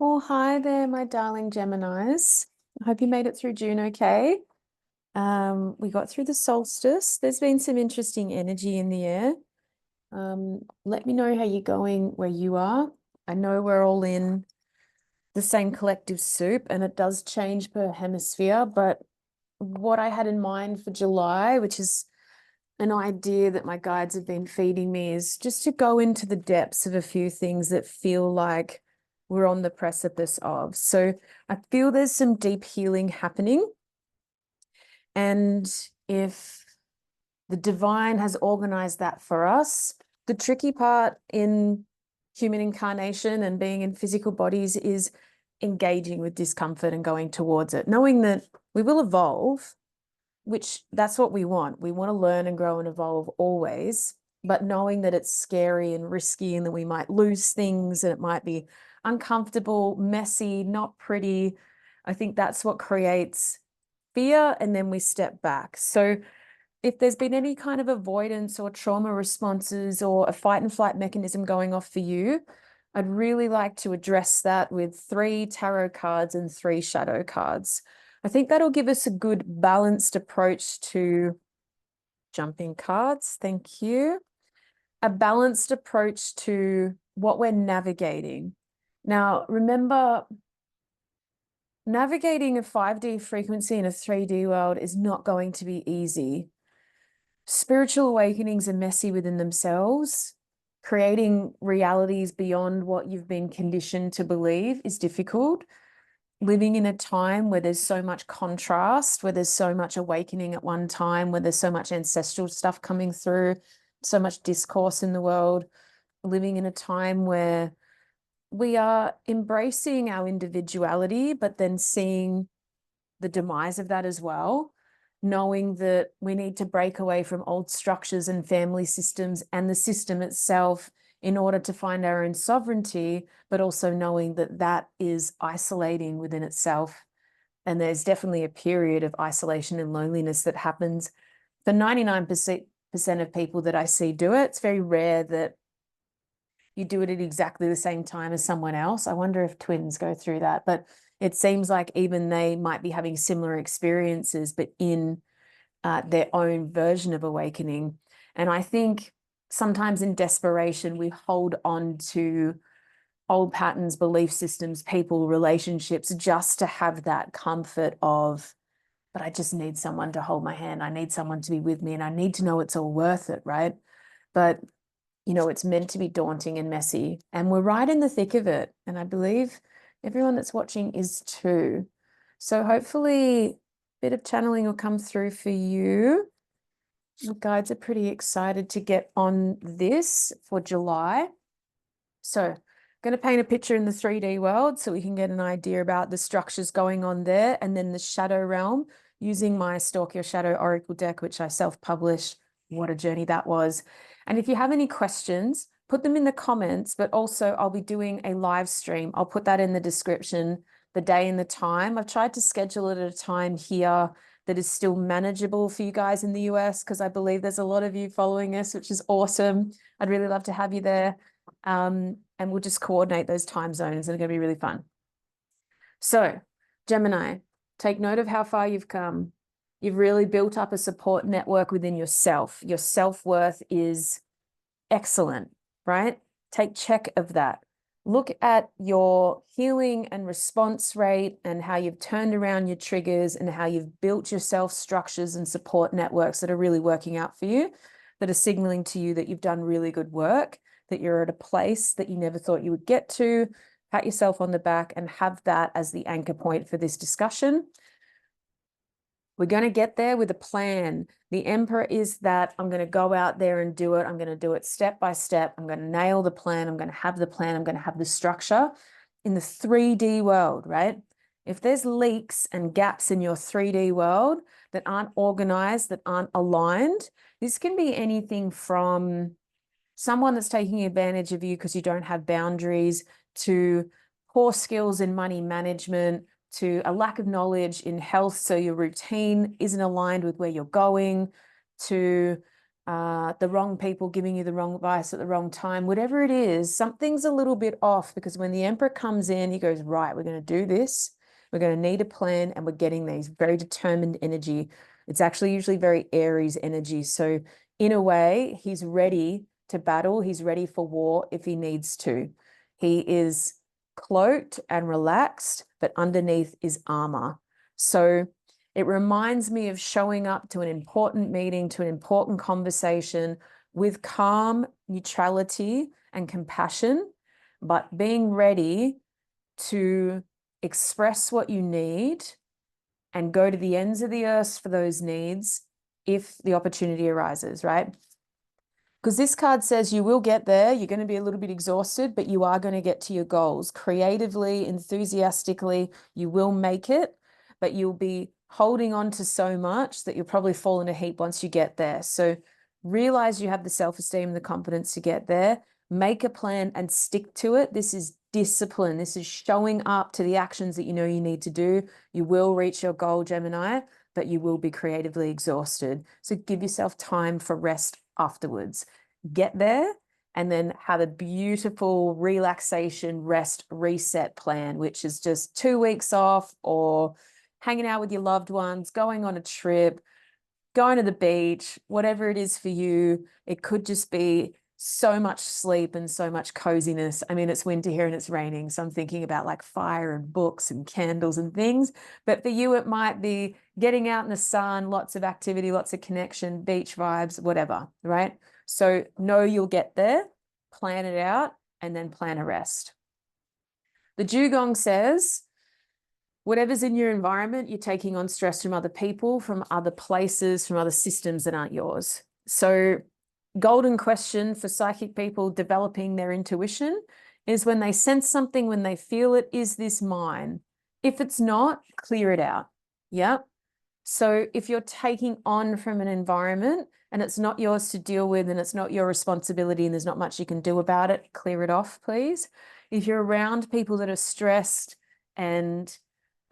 Well, hi there, my darling Geminis. I hope you made it through June okay. We got through the solstice. There's been some interesting energy in the air. Let me know how you're going where you are. I know we're all in the same collective soup and it does change per hemisphere, but what I had in mind for July, which is an idea that my guides have been feeding me, is just to go into the depths of a few things that feel like we're on the precipice of. So I feel there's some deep healing happening. And if the divine has organized that for us, the tricky part in human incarnation and being in physical bodies is engaging with discomfort and going towards it, knowing that we will evolve, which that's what we want. We want to learn and grow and evolve always, but knowing that it's scary and risky and that we might lose things and it might be uncomfortable, messy, not pretty. I think that's what creates fear, and then we step back. So if there's been any kind of avoidance or trauma responses or a fight and flight mechanism going off for you, I'd really like to address that with 3 tarot cards and 3 shadow cards. I think that'll give us a good balanced approach to jumping cards. Thank you. A balanced approach to what we're navigating. Now, remember, navigating a 5D frequency in a 3D world is not going to be easy. Spiritual awakenings are messy within themselves. Creating realities beyond what you've been conditioned to believe is difficult. Living in a time where there's so much contrast, where there's so much awakening at one time, where there's so much ancestral stuff coming through, so much discourse in the world, living in a time where we are embracing our individuality, but then seeing the demise of that as well, knowing that we need to break away from old structures and family systems and the system itself in order to find our own sovereignty, but also knowing that that is isolating within itself. And there's definitely a period of isolation and loneliness that happens for 99% of people that I see do it. It's very rare that you do it at exactly the same time as someone else. I wonder if twins go through that, but it seems like even they might be having similar experiences, but in their own version of awakening. And I think sometimes in desperation, we hold on to old patterns, belief systems, people, relationships, just to have that comfort of, but I just need someone to hold my hand. I need someone to be with me and I need to know it's all worth it, right? But you know, it's meant to be daunting and messy, and we're right in the thick of it. And I believe everyone that's watching is too. So hopefully a bit of channeling will come through for you. The guides are pretty excited to get on this for July. So I'm going to paint a picture in the 3D world so we can get an idea about the structures going on there, and then the shadow realm using my Stalk Your Shadow Oracle deck, which I self-published. What a journey that was. And if you have any questions, put them in the comments, but also I'll be doing a live stream. I'll put that in the description, the day and the time. I've tried to schedule it at a time here that is still manageable for you guys in the US, because I believe there's a lot of you following us, which is awesome. I'd really love to have you there. And we'll just coordinate those time zones and it's going to be really fun. So, Gemini, take note of how far you've come. You've really built up a support network within yourself. Your self-worth is excellent, right? Take check of that. Look at your healing and response rate and how you've turned around your triggers and how you've built yourself structures and support networks that are really working out for you, that are signaling to you that you've done really good work, that you're at a place that you never thought you would get to. Pat yourself on the back and have that as the anchor point for this discussion. We're going to get there with a plan. The Emperor is that I'm going to go out there and do it. I'm going to do it step by step. I'm going to nail the plan. I'm going to have the plan. I'm going to have the structure in the 3D world, right? If there's leaks and gaps in your 3D world that aren't organized, that aren't aligned, this can be anything from someone that's taking advantage of you because you don't have boundaries, to poor skills in money management, to a lack of knowledge in health, so your routine isn't aligned with where you're going, to the wrong people giving you the wrong advice at the wrong time, whatever it is, something's a little bit off, because when the Emperor comes in, he goes, right, we're going to do this. We're going to need a plan, and we're getting these very determined energy. It's actually usually very Aries energy. So in a way, he's ready to battle. He's ready for war if he needs to. He is cloaked and relaxed, but underneath is armor. So it reminds me of showing up to an important meeting, to an important conversation with calm, neutrality, and compassion, but being ready to express what you need and go to the ends of the earth for those needs if the opportunity arises, right? Because this card says you will get there. You're going to be a little bit exhausted, but you are going to get to your goals. Creatively, enthusiastically, you will make it, but you'll be holding on to so much that you'll probably fall in a heap once you get there. So realize you have the self-esteem and the confidence to get there. Make a plan and stick to it. This is discipline. This is showing up to the actions that you know you need to do. You will reach your goal, Gemini, but you will be creatively exhausted. So give yourself time for rest afterwards. Get there and then have a beautiful relaxation, rest, reset plan, which is just 2 weeks off, or hanging out with your loved ones, going on a trip, going to the beach, whatever it is for you. It could just be so much sleep and so much coziness. I mean, it's winter here and it's raining, so I'm thinking about like fire and books and candles and things. But for you, it might be getting out in the sun, lots of activity, lots of connection, beach vibes, whatever, right? So know you'll get there, plan it out, and then plan a rest. The Dugong says, whatever's in your environment, you're taking on stress from other people, from other places, from other systems that aren't yours. So golden question for psychic people developing their intuition is, when they sense something, when they feel it, is this mine? If it's not, clear it out. Yeah. So if you're taking on from an environment and it's not yours to deal with, and it's not your responsibility, and there's not much you can do about it, clear it off, please. If you're around people that are stressed and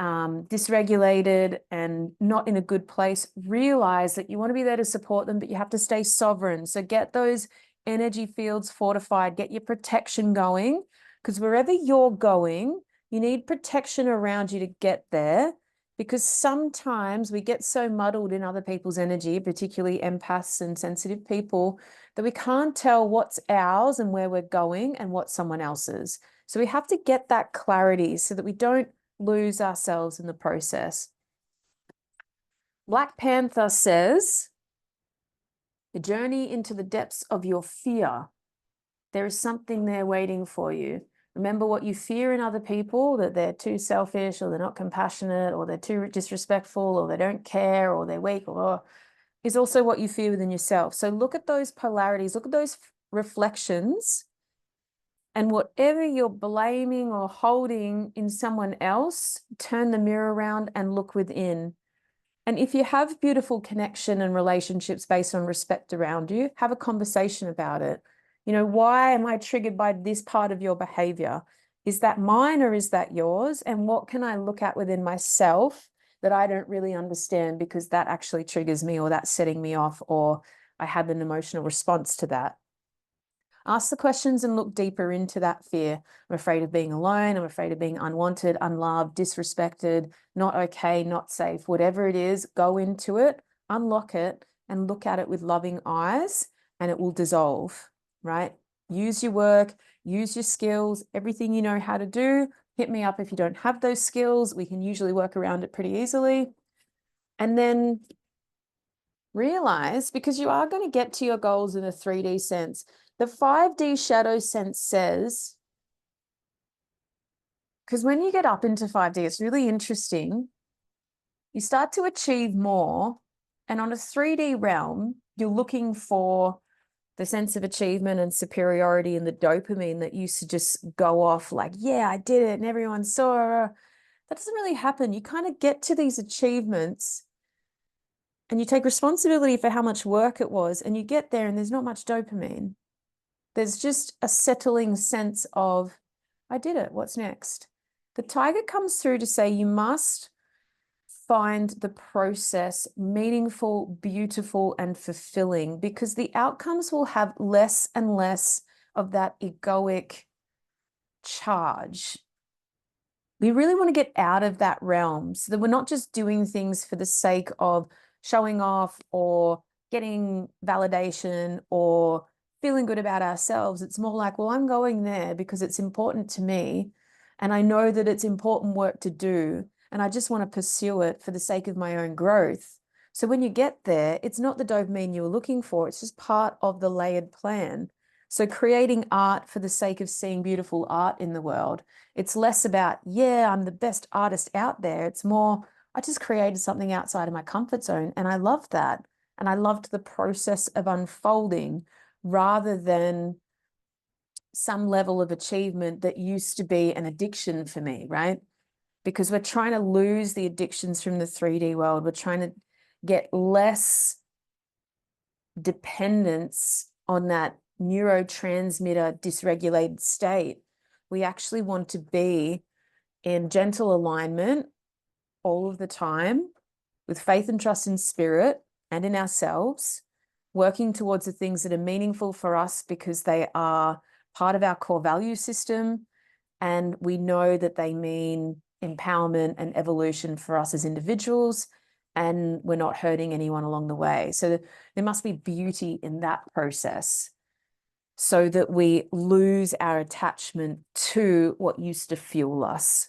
dysregulated and not in a good place, realize that you want to be there to support them, but you have to stay sovereign. So get those energy fields fortified, get your protection going, because wherever you're going, you need protection around you to get there. Because sometimes we get so muddled in other people's energy, particularly empaths and sensitive people, that we can't tell what's ours and where we're going and what's someone else's. So we have to get that clarity so that we don't lose ourselves in the process. Black Panther says, the journey into the depths of your fear. There is something there waiting for you. Remember what you fear in other people, that they're too selfish, or they're not compassionate, or they're too disrespectful, or they don't care, or they're weak, or is also what you fear within yourself. So look at those polarities, look at those reflections, and whatever you're blaming or holding in someone else, turn the mirror around and look within. And if you have beautiful connection and relationships based on respect around you, have a conversation about it. You know, why am I triggered by this part of your behavior? Is that mine or is that yours? And what can I look at within myself that I don't really understand, because that actually triggers me, or that's setting me off, or I have an emotional response to that? Ask the questions and look deeper into that fear. I'm afraid of being alone. I'm afraid of being unwanted, unloved, disrespected, not okay, not safe. Whatever it is, go into it, unlock it, and look at it with loving eyes, and it will dissolve, right? Use your work, use your skills, everything you know how to do. Hit me up if you don't have those skills. We can usually work around it pretty easily. And then realize, because you are going to get to your goals in a 3D sense, the 5D shadow sense says, because when you get up into 5D, it's really interesting. You start to achieve more. And on a 3D realm, you're looking for the sense of achievement and superiority and the dopamine that used to just go off like, yeah, I did it and everyone saw her. That doesn't really happen. You kind of get to these achievements and you take responsibility for how much work it was, and you get there and there's not much dopamine. There's just a settling sense of, I did it, what's next? The tiger comes through to say you must find the process meaningful, beautiful, and fulfilling, because the outcomes will have less and less of that egoic charge. We really want to get out of that realm so that we're not just doing things for the sake of showing off or getting validation or feeling good about ourselves. It's more like, well, I'm going there because it's important to me, and I know that it's important work to do, and I just want to pursue it for the sake of my own growth. So when you get there, it's not the dopamine you were looking for. It's just part of the layered plan. So creating art for the sake of seeing beautiful art in the world, it's less about, yeah, I'm the best artist out there. It's more, I just created something outside of my comfort zone, and I loved that. And I loved the process of unfolding rather than some level of achievement that used to be an addiction for me, right? Because we're trying to lose the addictions from the 3D world. We're trying to get less dependence on that neurotransmitter dysregulated state. We actually want to be in gentle alignment all of the time with faith and trust in spirit and in ourselves, working towards the things that are meaningful for us because they are part of our core value system, and we know that they mean empowerment and evolution for us as individuals, and we're not hurting anyone along the way. So there must be beauty in that process so that we lose our attachment to what used to fuel us.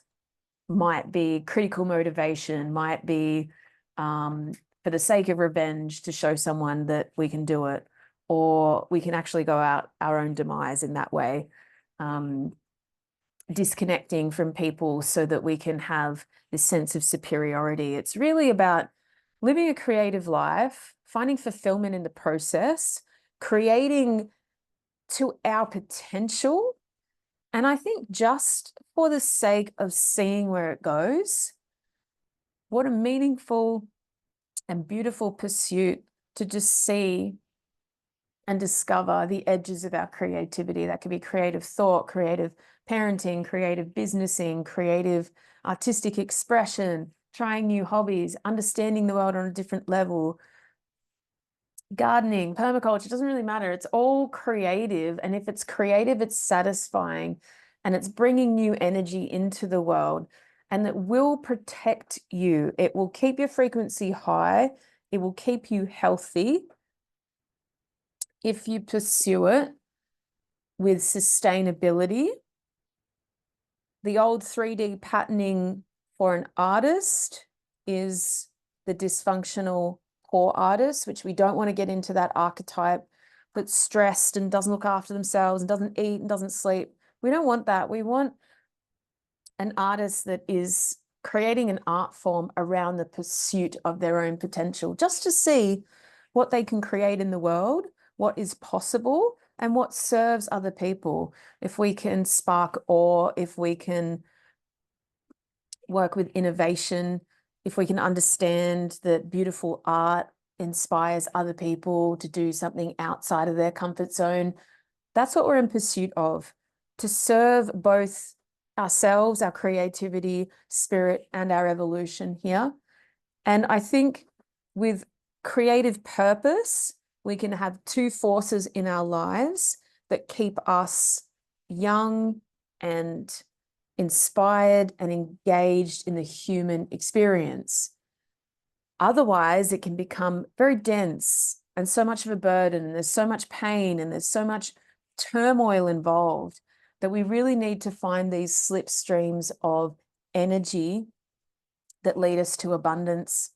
Might be critical motivation, might be for the sake of revenge to show someone that we can do it, or we can actually go out our own demise in that way. Disconnecting from people so that we can have this sense of superiority. It's really about living a creative life, finding fulfillment in the process, creating to our potential. And I think just for the sake of seeing where it goes, what a meaningful and beautiful pursuit to just see and discover the edges of our creativity. That could be creative thought, creative parenting, creative businessing, creative artistic expression, trying new hobbies, understanding the world on a different level, gardening, permaculture, it doesn't really matter. It's all creative. And if it's creative, it's satisfying and it's bringing new energy into the world, and that will protect you. It will keep your frequency high. It will keep you healthy if you pursue it with sustainability. The old 3D patterning for an artist is the dysfunctional poor artist, which we don't want to get into that archetype that's stressed and doesn't look after themselves and doesn't eat and doesn't sleep. We don't want that. We want an artist that is creating an art form around the pursuit of their own potential, just to see what they can create in the world, what is possible, and what serves other people. If we can spark awe, if we can work with innovation, if we can understand that beautiful art inspires other people to do something outside of their comfort zone, that's what we're in pursuit of, to serve both ourselves, our creativity, spirit, and our evolution here. And I think with creative purpose, we can have two forces in our lives that keep us young and inspired and engaged in the human experience. Otherwise, it can become very dense and so much of a burden, and there's so much pain and there's so much turmoil involved that we really need to find these slipstreams of energy that lead us to abundance.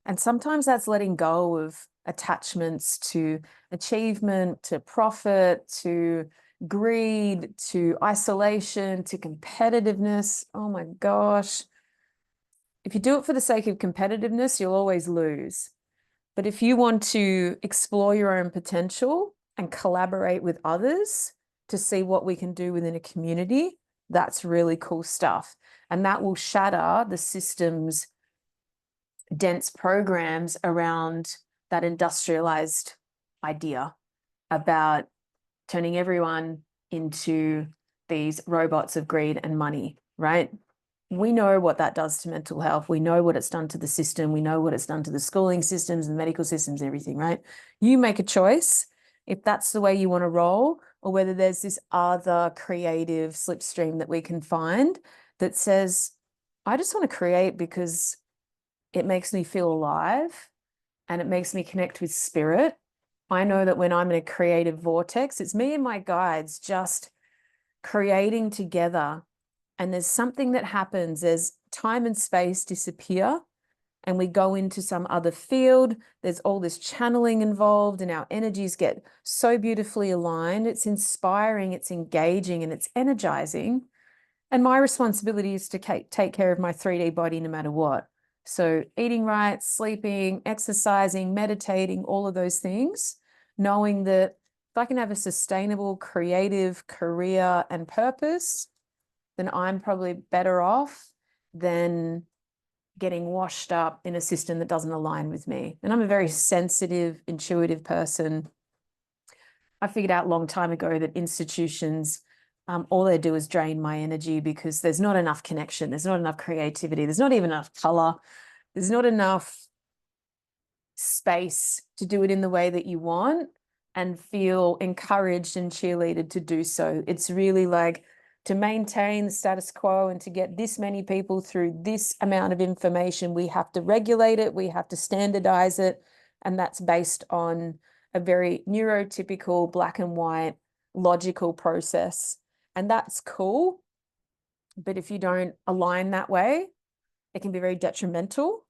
And sometimes that's letting go of attachments to achievement, to profit, to greed, to isolation, to competitiveness. Oh my gosh. If you do it for the sake of competitiveness, you'll always lose. But if you want to explore your own potential and collaborate with others to see what we can do within a community, that's really cool stuff. And that will shatter the system's dense programs around that industrialized idea about turning everyone into these robots of greed and money, right? we know what that does to mental health. We know what it's done to the system. We know what it's done to the schooling systems and medical systems, everything, right? You make a choice if that's the way you want to roll, or whether there's this other creative slipstream that we can find that says, I just want to create because it makes me feel alive and it makes me connect with spirit. I know that when I'm in a creative vortex, it's me and my guides just creating together. And there's something that happens as time and space disappear and we go into some other field. There's all this channeling involved and our energies get so beautifully aligned. It's inspiring, it's engaging, and it's energizing. And my responsibility is to take care of my 3D body no matter what. So eating right, sleeping, exercising, meditating, all of those things, knowing that if I can have a sustainable, creative career and purpose, then I'm probably better off than getting washed up in a system that doesn't align with me. And I'm a very sensitive, intuitive person. I figured out a long time ago that institutions, all they do is drain my energy because there's not enough connection. There's not enough creativity. There's not even enough color. There's not enough space to do it in the way that you want and feel encouraged and cheerleaded to do so. It's really like to maintain the status quo and to get this many people through this amount of information, we have to regulate it, we have to standardize it. And that's based on a very neurotypical, black and white, logical process. And that's cool. But if you don't align that way, it can be very detrimental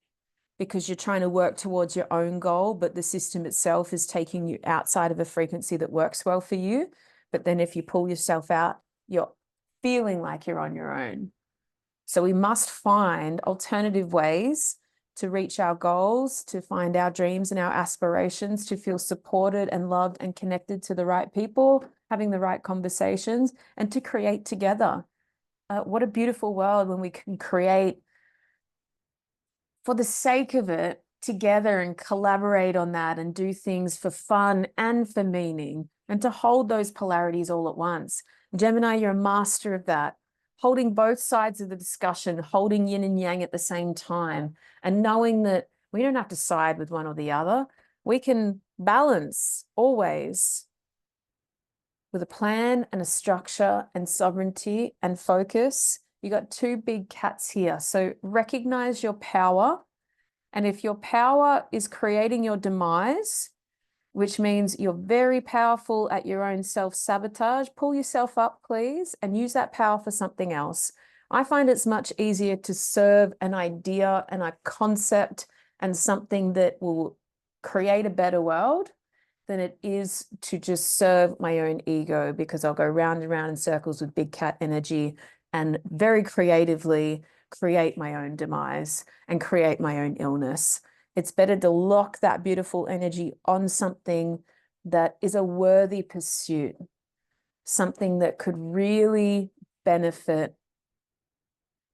because you're trying to work towards your own goal, but the system itself is taking you outside of a frequency that works well for you. But then if you pull yourself out, you're feeling like you're on your own. So we must find alternative ways to reach our goals, to find our dreams and our aspirations, to feel supported and loved and connected to the right people, having the right conversations, and to create together. What a beautiful world when we can create for the sake of it together and collaborate on that and do things for fun and for meaning, and to hold those polarities all at once. Gemini, you're a master of that, holding both sides of the discussion, holding yin and yang at the same time, and knowing that we don't have to side with one or the other. We can balance always with a plan and a structure and sovereignty and focus. You got two big cats here. So recognize your power. And if your power is creating your demise, which means you're very powerful at your own self-sabotage, pull yourself up, please, and use that power for something else. I find it's much easier to serve an idea and a concept and something that will create a better world than it is to just serve my own ego, because I'll go round and round in circles with big cat energy and very creatively create my own demise and create my own illness. It's better to lock that beautiful energy on something that is a worthy pursuit, something that could really benefit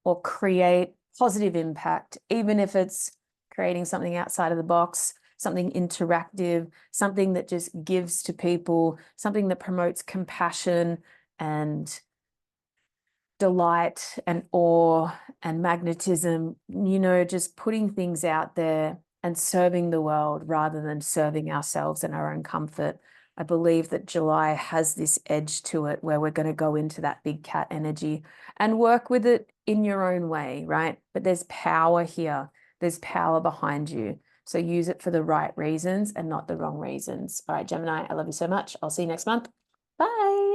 or create positive impact, even if it's creating something outside of the box, something interactive, something that just gives to people, something that promotes compassion and delight and awe and magnetism, you know, just putting things out there and serving the world rather than serving ourselves and our own comfort. I believe that July has this edge to it where we're going to go into that big cat energy and work with it in your own way, right? But there's power here. There's power behind you. So use it for the right reasons and not the wrong reasons. All right, Gemini, I love you so much. I'll see you next month. Bye.